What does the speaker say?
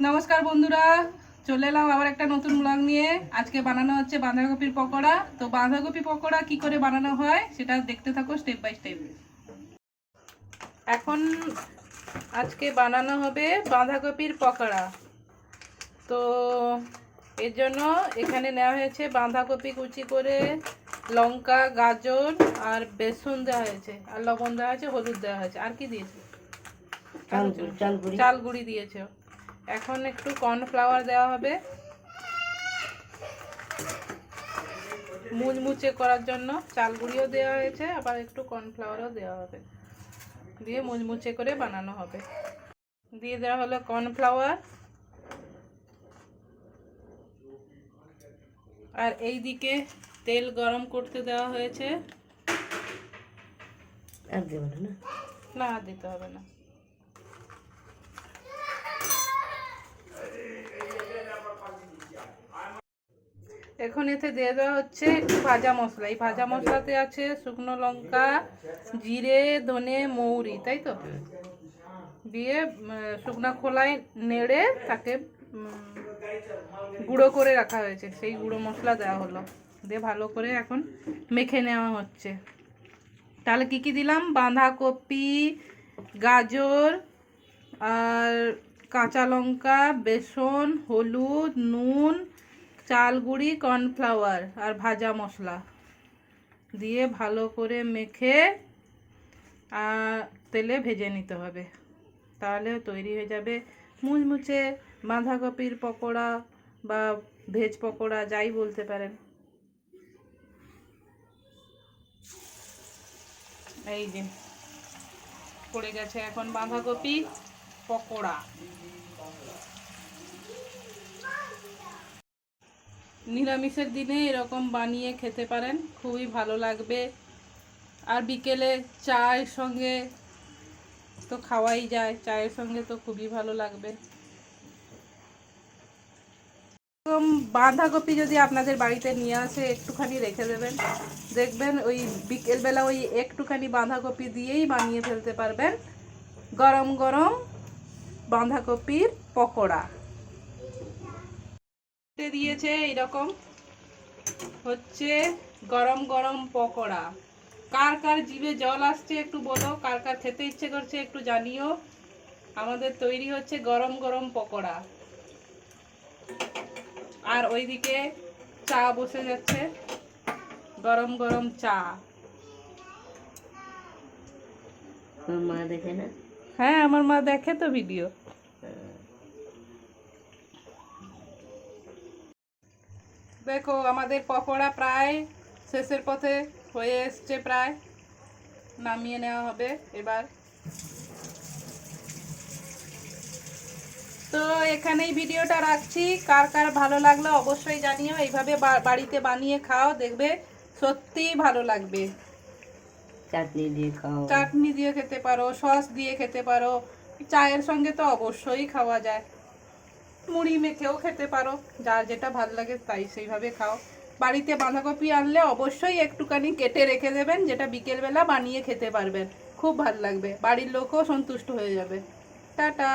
নমস্কার বন্ধুরা, চলে এলাম আবার একটা নতুন ব্লগ নিয়ে। আজকে বানানো হচ্ছে বাঁধাকপির পকোড়া। তো বাঁধাকপি পকোড়া কি করে বানানো হয় সেটা দেখতে থাকো স্টেপ বাই স্টেপ। এখন আজকে বানানো হবে বাঁধাকপির পকোড়া। তো এর জন্য এখানে নেওয়া হয়েছে বাঁধাকপি কুচি করে, লঙ্কা, গাজর আর বেসন দেওয়া হয়েছে, আর লবণ দেওয়া হয়েছে, হলুদ দেওয়া হয়েছে। আর কি দিয়েছে? চাল গুঁড়ি দিয়েছে। এখন একটু কর্নফ্লাওয়ার দেওয়া হবে মুচমুচে করার জন্য। চাল গুঁড়িও দেওয়া হয়েছে, আবার একটু কর্নফ্লাওয়ারও দেওয়া হবে, দিয়ে মুচমুচে করে বানানো হবে। দিয়ে দেওয়া হলো কর্নফ্লাওয়ার, আর এই দিকে তেল গরম করতে দেওয়া হয়েছে। আর দেব না, না আর দিতে হবে না। এখন এতে দিয়ে দেওয়া হচ্ছে একটু ভাজা মশলা। এই ভাজা মশলাতে আছে শুকনো লঙ্কা, জিরে, ধনে, মৌরি, তাই তো? দিয়ে শুকনো খোলায় নেড়ে তাকে গুঁড়ো করে রাখা হয়েছে, সেই গুঁড়ো মশলা দেওয়া হলো। দিয়ে ভালো করে এখন মেখে নেওয়া হচ্ছে। তাহলে কি কি দিলাম? বাঁধাকপি, গাজর আর কাঁচা লঙ্কা, বেসন, হলুদ, নুন, চাল গুঁড়ি, কর্নফ্লাওয়ার আর ভাজা মশলা দিয়ে ভালো করে মেখে তেলে ভেজে নিতে হবে। তাহলে তৈরি হয়ে যাবে মুচমুচে বাঁধাকপির পকোড়া বা ভেজ পকোড়া, যাই বলতে পারেন। এই যে পড়ে গেছে এখন বাঁধাকপি পকোড়া। নিরামিষের দিনে এরকম বানিয়ে খেতে পারেন, খুবই ভালো লাগবে। আর বিকেলে চায়ের সঙ্গে তো খাওয়াই যায়, চায়ের সঙ্গে তো খুবই ভালো লাগবে। এরকম বাঁধাকপি যদি আপনাদের বাড়িতে নিয়ে আসে, একটুখানি রেখে দেবেন, দেখবেন ওই বিকেলবেলা ওই একটুখানি বাঁধাকপি দিয়েই বানিয়ে ফেলতে পারবেন গরম গরম বাঁধাকপির পকোড়া। দিয়েছে এইরকম হচ্ছে গরম গরম পকোড়া। কার কার জিভে জল আসছে একটু বলো, কার কার খেতে ইচ্ছে করছে একটু জানিও। আমাদের তৈরি হচ্ছে গরম গরম পকোড়া। আর ওইদিকে চা বসে যাচ্ছে, গরম গরম চা। মা দেখে না? হ্যাঁ, আমার মা দেখে তো ভিডিও। দেখো আমাদের পকোড়া প্রায় শেষের পথে হয়ে এসছে, প্রায় নামিয়ে নেওয়া হবে এবার। তো এখানেই ভিডিওটা রাখছি। কার কার ভালো লাগলো অবশ্যই জানিও। এইভাবে বাড়িতে বানিয়ে খাও, দেখবে সত্যিই ভালো লাগবে। চাটনি দিয়ে খাও, চাটনি দিয়ে খেতে পারো, সস দিয়ে খেতে পারো, চায়ের সঙ্গে তো অবশ্যই খাওয়া যায়, মুড়ি মেখেও খেতে পারো, যার যেটা ভালো লাগে তাই সেইভাবে খাও। বাড়িতে বাঁধাকপি আনলে অবশ্যই একটুখানি কেটে রেখে দেবেন, যেটা বিকেলবেলা বানিয়ে খেতে পারবেন, খুব ভালো লাগবে, বাড়ির লোকও সন্তুষ্ট হয়ে যাবে। টাটা।